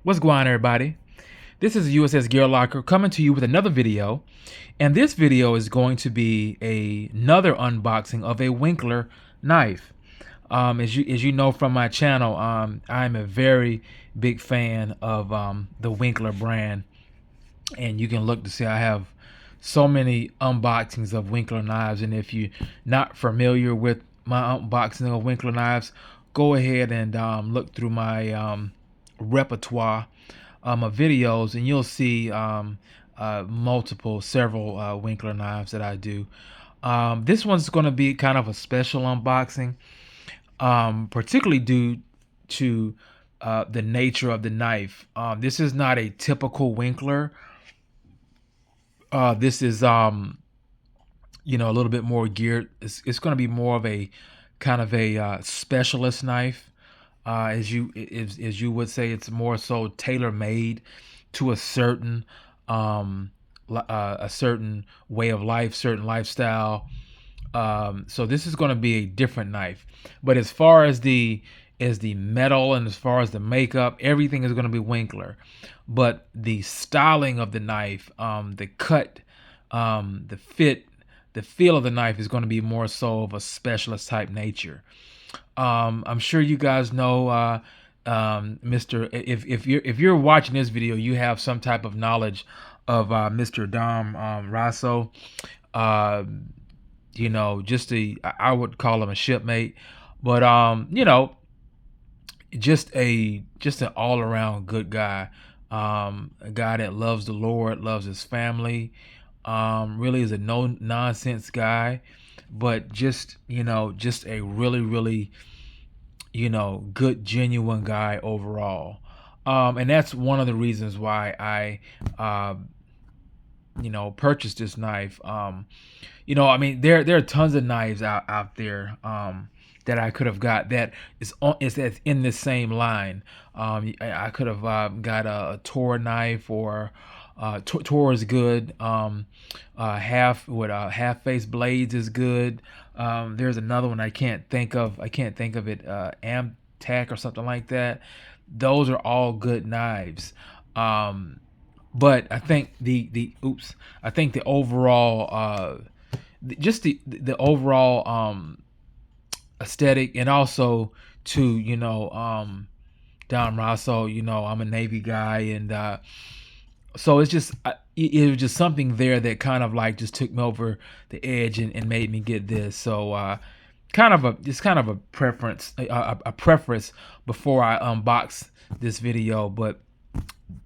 What's going on, everybody? This is USS Gear Locker coming to you with another video, and this video is going to be another unboxing of a Winkler knife. As you know from my channel, I'm a very big fan of the Winkler brand, and you can look to see I have so many unboxings of Winkler knives. And if you're not familiar with my unboxing of Winkler knives, go ahead and look through my repertoire of videos, and you'll see several Winkler knives that I do. This one's going to be kind of a special unboxing, particularly due to the nature of the knife. This is not a typical Winkler. This is a little bit more geared. It's going to be more of a kind of a specialist knife. As you would say, it's more so tailor-made to a certain way of life, certain lifestyle. So this is going to be a different knife. But as far as the metal and as far as the makeup, everything is going to be Winkler. But the styling of the knife, the cut, the fit, the feel of the knife is going to be more so of a specialist type nature. I'm sure you guys know, Mr. If you're watching this video, you have some type of knowledge of Mr. Dom Raso. I would call him a shipmate, but just an all around good guy. A guy that loves the Lord, loves his family. Really is a no nonsense guy, but just a really good, genuine guy overall. And that's one of the reasons why I purchased this knife. There are tons of knives out there that I could have got that is in the same line. I could have got a Tor knife, or Tor is good. Half face blades is good. There's another one I can't think of it. Amtac or something like that. Those are all good knives. But I think the overall the overall aesthetic, and also to Don Raso, I'm a Navy guy, and so it's just it was just something there that kind of like just took me over the edge and made me get this. So kind of a preference before I unbox this video. But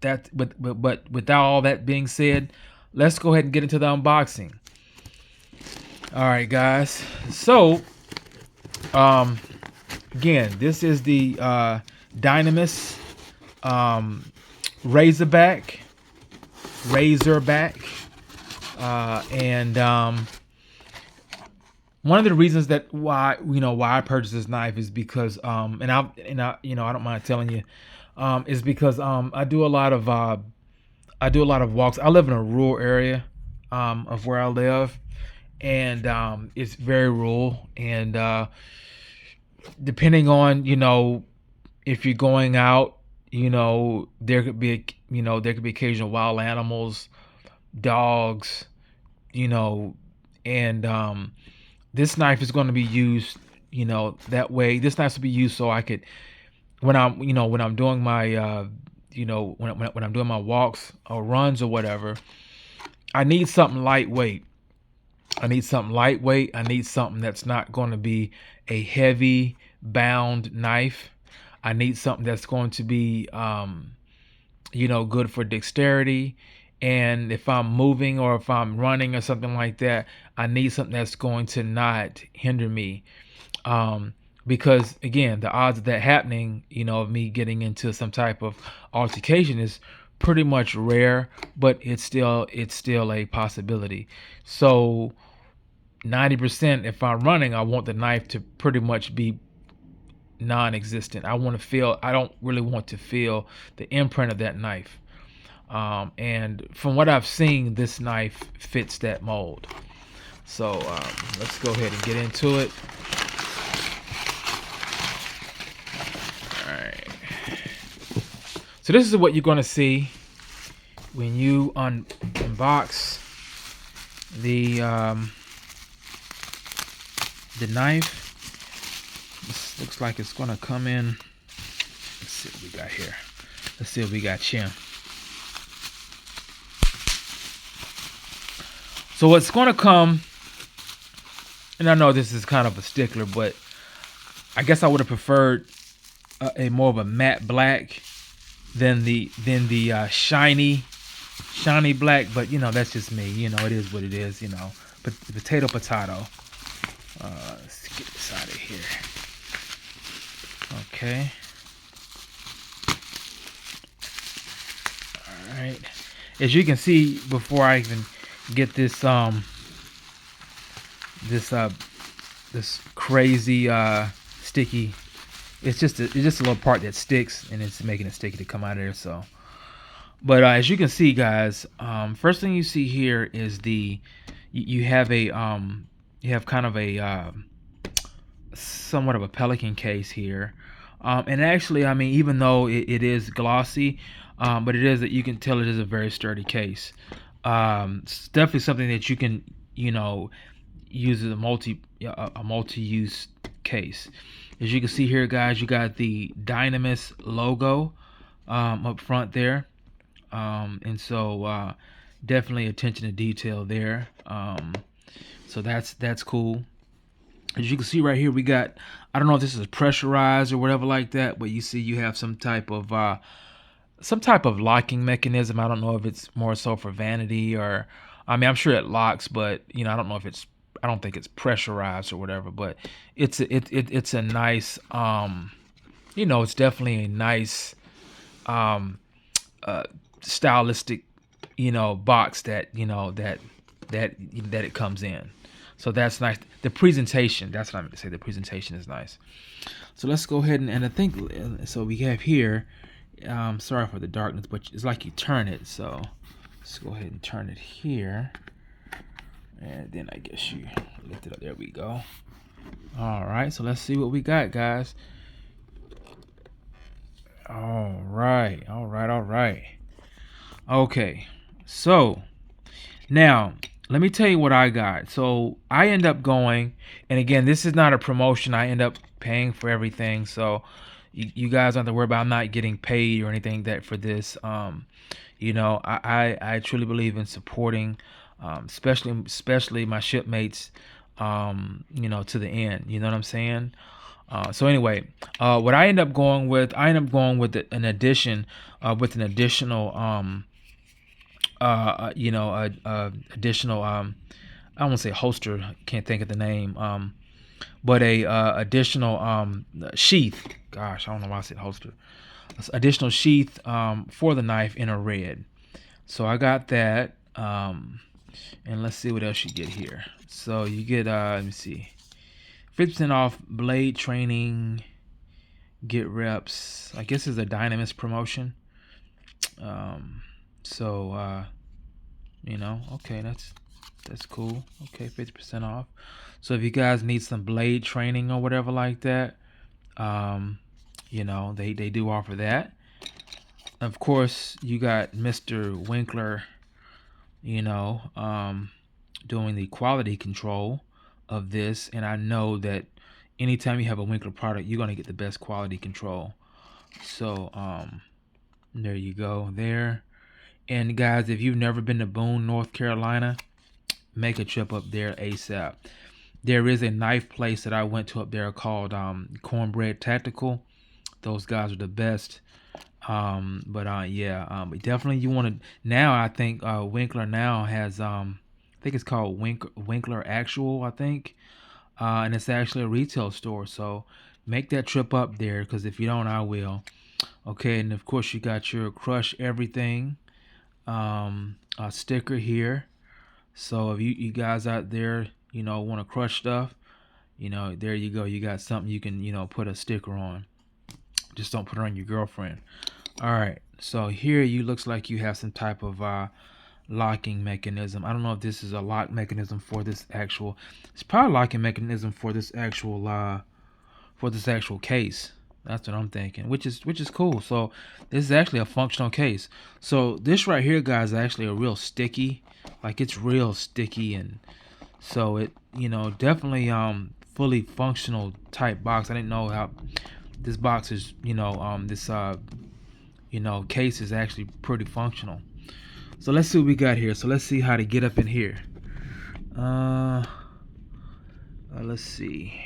without all that being said, let's go ahead and get into the unboxing. All right, guys. So again, this is the DYNAMIS Razorback, and one of the reasons that why I purchased this knife is because and I don't mind telling you, is because I do a lot of walks. I live in a rural area of where I live, and it's very rural, and depending on if you're going out, there could be occasional wild animals, dogs, and this knife is going to be used that way. This knife will be used so I could, when I'm doing my when I'm doing my walks or runs or whatever, I need something lightweight. I need something that's not going to be a heavy bound knife. I need something that's going to be, good for dexterity. And if I'm moving or if I'm running or something like that, I need something that's going to not hinder me. Because again, the odds of that happening, of me getting into some type of altercation is pretty much rare, but it's still a possibility. So 90%, if I'm running, I want the knife to pretty much be non-existent. I don't really want to feel the imprint of that knife. And from what I've seen, this knife fits that mold. So let's go ahead and get into it. All right. So this is what you're going to see when you unbox the knife. This looks like it's going to come in. Let's see what we got here. Let's see what we got here. So what's going to come, and I know this is kind of a stickler, but I guess I would have preferred a more of a matte black than the shiny black. But you know, that's just me. You know, it is what it is. You know, but potato. Let's get this out of here. Okay. All right. As you can see, before I even get this this crazy sticky, it's just a little part that sticks, and it's making it sticky to come out of there. So, but as you can see, guys, first thing you see here is you have kind of a somewhat of a pelican case here, and actually, I mean, even though it is glossy, but it is that you can tell it is a very sturdy case. It's definitely something that you can, you know, use as a multi-use case. As you can see here, guys, you got the DYNAMIS logo up front there, and so definitely attention to detail there. So that's cool. As you can see right here, we got, I don't know if this is pressurized or whatever like that, but you see you have some type of locking mechanism. I don't know if it's more so for vanity, or I mean, I'm sure it locks, but you know, I don't know if I don't think it's pressurized or whatever, but it's a nice, you know, it's definitely a nice stylistic, you know, box that, you know, that it comes in. So that's nice. The presentation, that's what I meant to say. The presentation is nice. So let's go ahead and I think, so we have here, sorry for the darkness, but it's like you turn it. So let's go ahead and turn it here. And then I guess you lift it up. There we go. All right. So let's see what we got, guys. All right. Okay. So now let me tell you what I got. So I end up going, and again, this is not a promotion. I end up paying for everything. So you guys don't have to worry about, I'm not getting paid or anything that for this. You know, I truly believe in supporting, especially my shipmates, you know, to the end. You know what I'm saying? So anyway, what I end up going with, an additional, you know, additional, I won't say holster, can't think of the name, but a additional sheath. Gosh, I don't know why I said holster. Additional sheath for the knife in a red. So I got that, and let's see what else you get here. So you get, let me see, 50% off blade training, get reps. I guess it's a DYNAMIS promotion. So you know, okay, that's cool. Okay, 50% off. So if you guys need some blade training or whatever like that, you know, they do offer that. Of course, you got Mr. Winkler, you know, doing the quality control of this, and I know that anytime you have a Winkler product, you're gonna get the best quality control. So there you go there. And guys, if you've never been to Boone, North Carolina, make a trip up there ASAP. There is a knife place that I went to up there called Cornbread Tactical. Those guys are the best. But definitely you want to, now I think Winkler now has I think it's called Winkler Actual, I think. And it's actually a retail store. So make that trip up there, because if you don't, I will. Okay, and of course you got your Crush Everything sticker here. So if you guys out there, you know, want to crush stuff, you know, there you go. You got something you can, you know, put a sticker on. Just don't put it on your girlfriend. All right. So here you looks like you have some type of locking mechanism. I don't know if this is a lock mechanism for this actual. It's probably a locking mechanism for this actual case. That's what I'm thinking, which is cool. So this is actually a functional case. So this right here, guys, is actually a real sticky, like it's real sticky, and so it, definitely fully functional type box. I didn't know how this box is, this case is actually pretty functional. So let's see what we got here. So let's see how to get up in here. Let's see.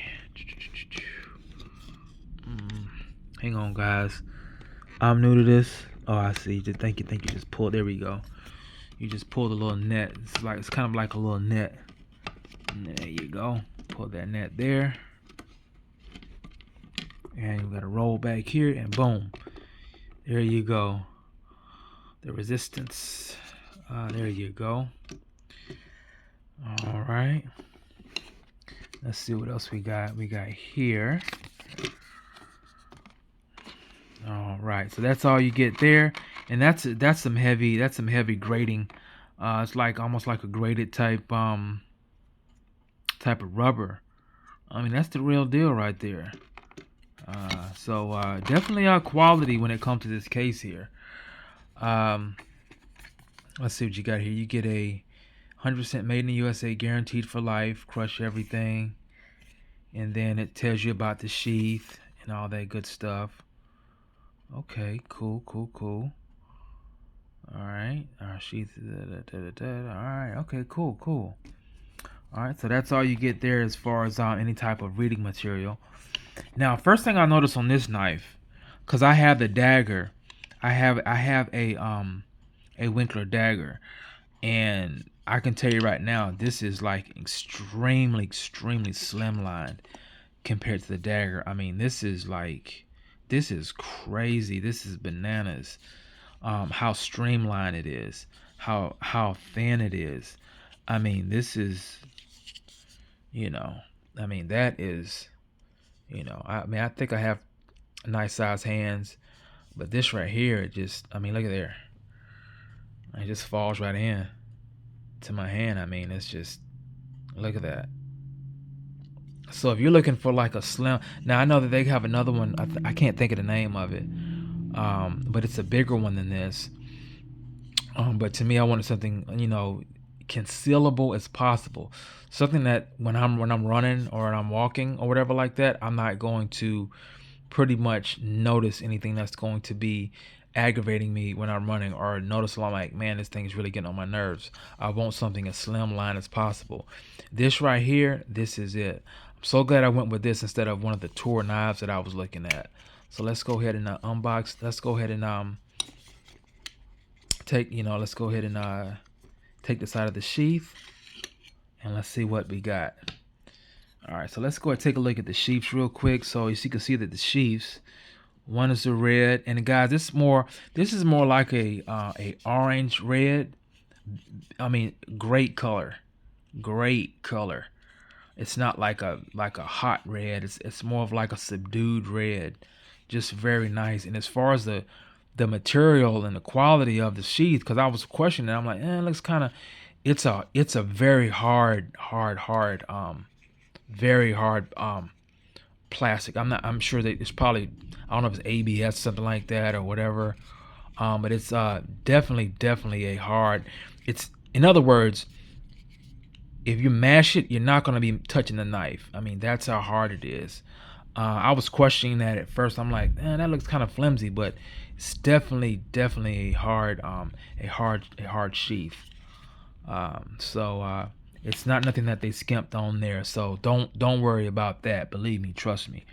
Hang on, guys. I'm new to this. Oh, I see. Just think you just pull. There we go. You just pull the little net. It's kind of like a little net. And there you go. Pull that net there. And you got to roll back here, and boom. There you go. The resistance. There you go. All right. Let's see what else we got. We got here. All right. So that's all you get there, and that's some heavy grating. It's like almost like a grated type of rubber. I mean, that's the real deal right there. So definitely quality when it comes to this case here. Let's see what you got here. You get a 100% made in the USA, guaranteed for life, crush everything. And then it tells you about the sheath and all that good stuff. Okay, cool. All right, our sheath. All right, okay, cool. All right, so that's all you get there as far as any type of reading material. Now, first thing I noticed on this knife, because I have the dagger, I have a Winkler dagger, and I can tell you right now, this is like extremely slimlined compared to the dagger. I mean, this is crazy. This is bananas. How streamlined it is, how thin it is. I mean, this is, that is, I think I have nice size hands, but this right here, it just, look at there. It just falls right in to my hand. I mean, it's just, look at that. So if you're looking for like a slim, now I know that they have another one. I can't think of the name of it, but it's a bigger one than this. But to me, I wanted something, concealable as possible. Something that when I'm running or I'm walking or whatever like that, I'm not going to pretty much notice anything that's going to be aggravating me when I'm running, or notice I'm like, man, this thing is really getting on my nerves. I want something as slimline as possible. This right here, this is it. I'm so glad I went with this instead of one of the tour knives that I was looking at. So let's go ahead and unbox. Let's go ahead and take, let's go ahead and take this out of the sheath, and let's see what we got. All right, so let's go ahead and take a look at the sheaths real quick. So as you can see that the sheaths, one is the red, and guys, this is more like a orange red. I mean, great color. It's not like a hot red. It's more of like a subdued red. Just very nice. And as far as the material and the quality of the sheath, because I was questioning it, I'm like, it looks kind of, it's a very hard very hard plastic. I'm sure that it's probably, I don't know if it's ABS, something like that, or whatever. But it's definitely a hard. It's, in other words, if you mash it, you're not going to be touching the knife. I mean, that's how hard it is. I was questioning that at first. I'm like, that looks kind of flimsy, but it's definitely a hard sheath. So it's not nothing that they skimped on there. So don't worry about that. Believe me, trust me.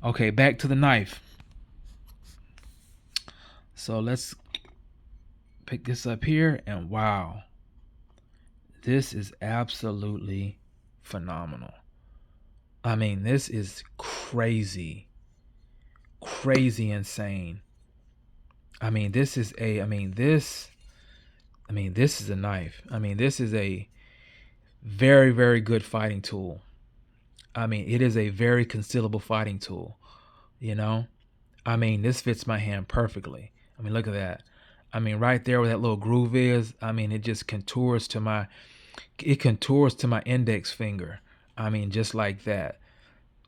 Okay, back to the knife. So let's pick this up here, and wow, this is absolutely phenomenal. I mean, this is crazy insane. I mean, this is a this is a knife. I mean, this is a very good fighting tool. I mean, it is a very concealable fighting tool, I mean, this fits my hand perfectly. I mean, look at that. I mean, right there where that little groove is, I mean, it just contours to my index finger. I mean, just like that.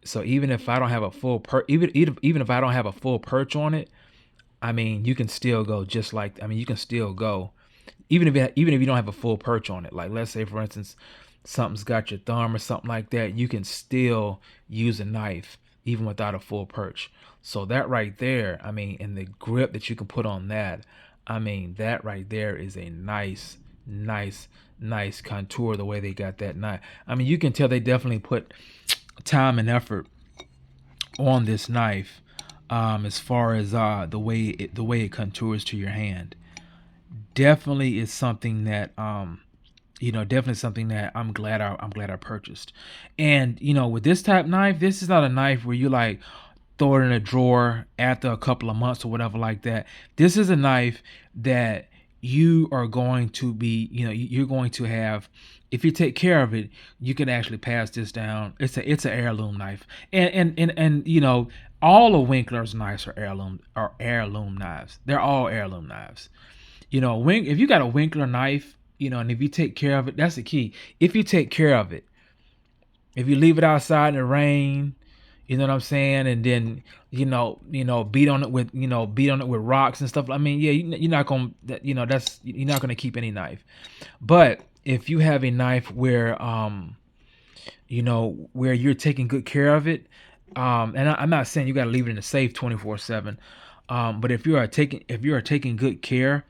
So even if I don't have a full even if I don't have a full perch on it, I mean, you can still go just like, I mean, you can still go even if you don't have a full perch on it. Like, let's say for instance, something's got your thumb or something like that, you can still use a knife even without a full perch. So that right there, I mean, and the grip that you can put on that, I mean, that right there is a nice contour the way they got that knife. I mean, you can tell they definitely put time and effort on this knife, as far as the way it contours to your hand. Definitely is something that definitely something that I'm glad I purchased. And with this type knife, this is not a knife where you like throw it in a drawer after a couple of months or whatever like that. This is a knife that you are going to be, you're going to have, if you take care of it, you can actually pass this down. It's an heirloom knife. And all of Winkler's knives are heirloom knives. They're all heirloom knives. If you got a Winkler knife, and if you take care of it, that's the key. If you take care of it, if you leave it outside in the rain, you know what I'm saying, and then beat on it with rocks and stuff. I mean, yeah, you're not gonna, that's you're not gonna keep any knife. But if you have a knife where where you're taking good care of it, and I'm not saying you got to leave it in the safe 24/7, but if you are taking good care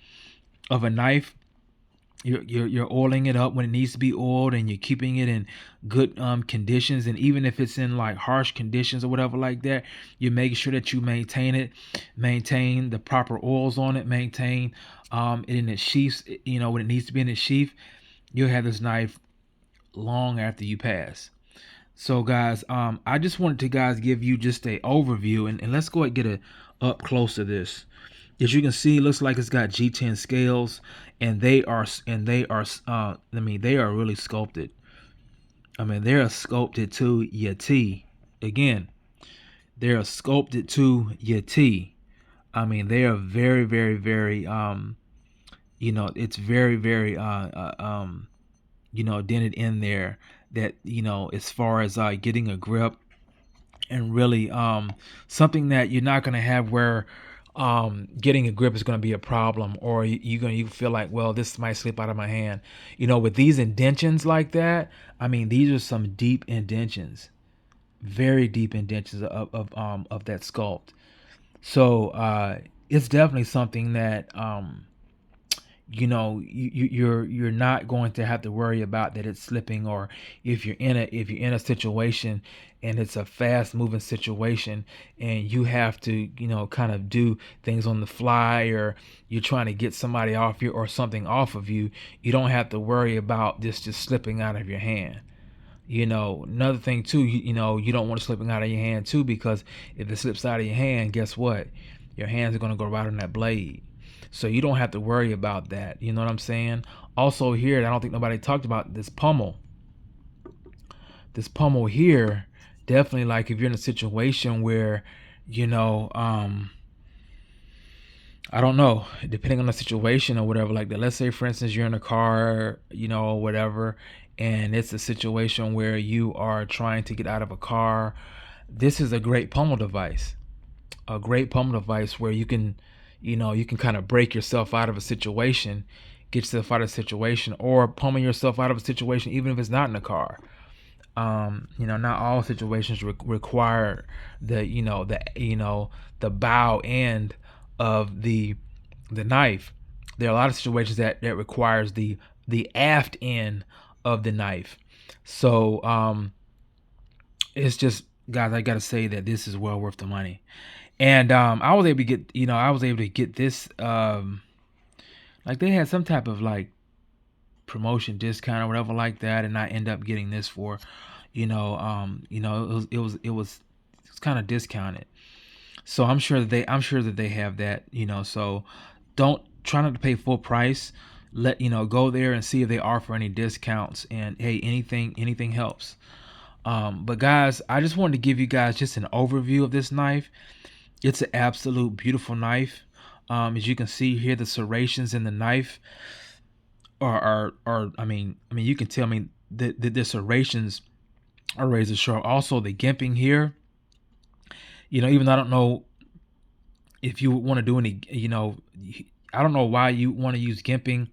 of a knife, you're oiling it up when it needs to be oiled, and you're keeping it in good conditions. And even if it's in like harsh conditions or whatever like that, you're making sure that you maintain the proper oils on it, maintain it in its sheaths, when it needs to be in its sheath. You'll have this knife long after you pass. So guys, I just wanted to guys give you just a overview, and let's go and get a up close to this. As you can see, it looks like it's got G10 scales, and I mean, they are really sculpted. I mean, they are sculpted to your T. Again, they are sculpted to your T. I mean, they are very, very, very it's very, very dented in there, that as far as getting a grip, and really something that you're not going to have where getting a grip is going to be a problem, or you feel like, well, this might slip out of my hand. With these indentions like that, I mean, these are some deep indentions, very deep indentions of that sculpt. So it's definitely something that you're not going to have to worry about that it's slipping, or if you're in a situation and it's a fast moving situation, and you have to kind of do things on the fly, or you're trying to get somebody off you or something off of you, you don't have to worry about this just slipping out of your hand. Another thing too, you don't want it slipping out of your hand too, because if it slips out of your hand, guess what? Your hands are going to go right on that blade. So you don't have to worry about that. You know what I'm saying? Also here, I don't think nobody talked about this pommel. This pommel here, definitely, like if you're in a situation where, you know, I don't know, depending on the situation or whatever like that. Let's say, for instance, you're in a car, or whatever, and it's a situation where you are trying to get out of a car. This is a great pommel device. A great pommel device where you can kind of break yourself out of a situation, get yourself out of a situation, or pummel yourself out of a situation, even if it's not in a car. Not all situations require the bow end of the knife. There are a lot of situations that requires the aft end of the knife. So it's just, guys, I gotta say that this is well worth the money. And I was able to get this, like they had some type of like promotion discount or whatever like that, and I end up getting this for, it was kind of discounted. So I'm sure that they have that, so don't try not to pay full price. Go there and see if they offer any discounts, and hey, anything helps. But guys, I just wanted to give you guys just an overview of this knife. It's an absolute beautiful knife. As you can see here, the serrations in the knife are I mean you can tell me the serrations a razor sharp. Also, the gimping here, even though I don't know if you want to do any, I don't know why you want to use gimping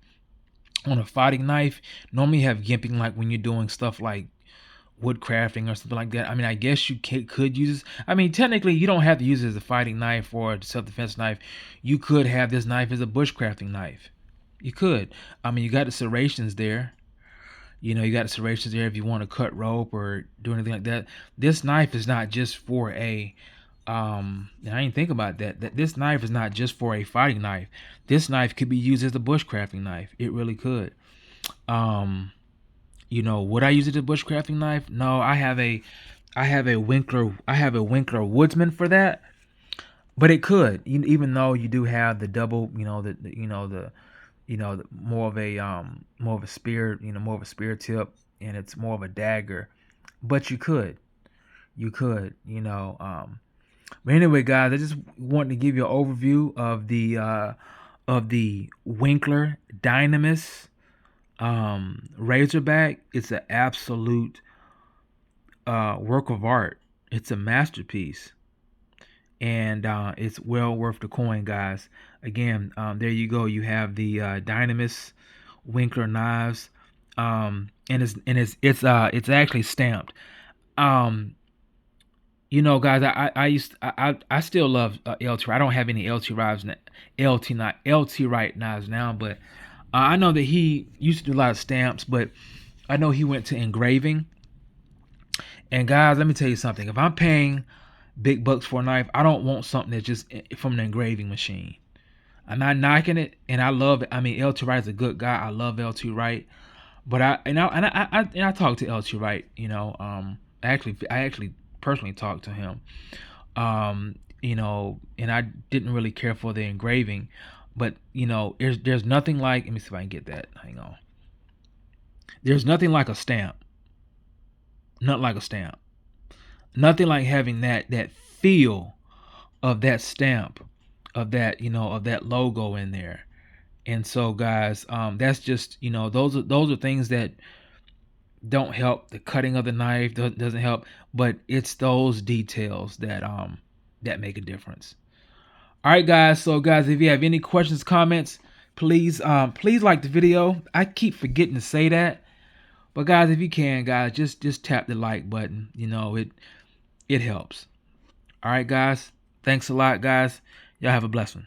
on a fighting knife. Normally you have gimping like when you're doing stuff like wood crafting or something like that. I mean, I guess you could use this. I mean, technically you don't have to use it as a fighting knife or a self-defense knife. You could have this knife as a bushcrafting knife. You could. I mean, you got the serrations there. You got the serrations there if you want to cut rope or do anything like that. This knife is not just for a I didn't think about that this knife is not just for a fighting knife. This knife could be used as a bushcrafting knife. It really could. Would I use it as a bushcrafting knife? No, I have a Winkler Woodsman for that. But it could, even though you do have the double, more of a spear, more of a spear tip, and it's more of a dagger. But you could. But anyway, guys, I just wanted to give you an overview of the Winkler Dynamis Razorback. It's an absolute work of art. It's a masterpiece, and it's well worth the coin, guys. Again, there you go. You have the Dynamis Winkler knives, and it's actually stamped. Um, guys, I still love LT. I don't have any LT right knives now, but I know that he used to do a lot of stamps, but I know he went to engraving. And guys, let me tell you something. If I'm paying big bucks for a knife, I don't want something that's just from an engraving machine. I'm not knocking it, and I love it. I mean, LT Wright is a good guy. I love LT Wright, but I talked to LT Wright. I actually personally talked to him. And I didn't really care for the engraving, but there's nothing like. Let me see if I can get that. Hang on. There's nothing like a stamp. Not like a stamp. Nothing like having that feel of that stamp, of that logo in there. And so, guys, that's just those are things that don't help. The cutting of the knife doesn't help, but it's those details that make a difference. All right, guys. So, guys, if you have any questions, comments, please like the video. I keep forgetting to say that, but guys, if you can, guys, just tap the like button. It helps. All right, guys. Thanks a lot, guys. Y'all have a blessed one.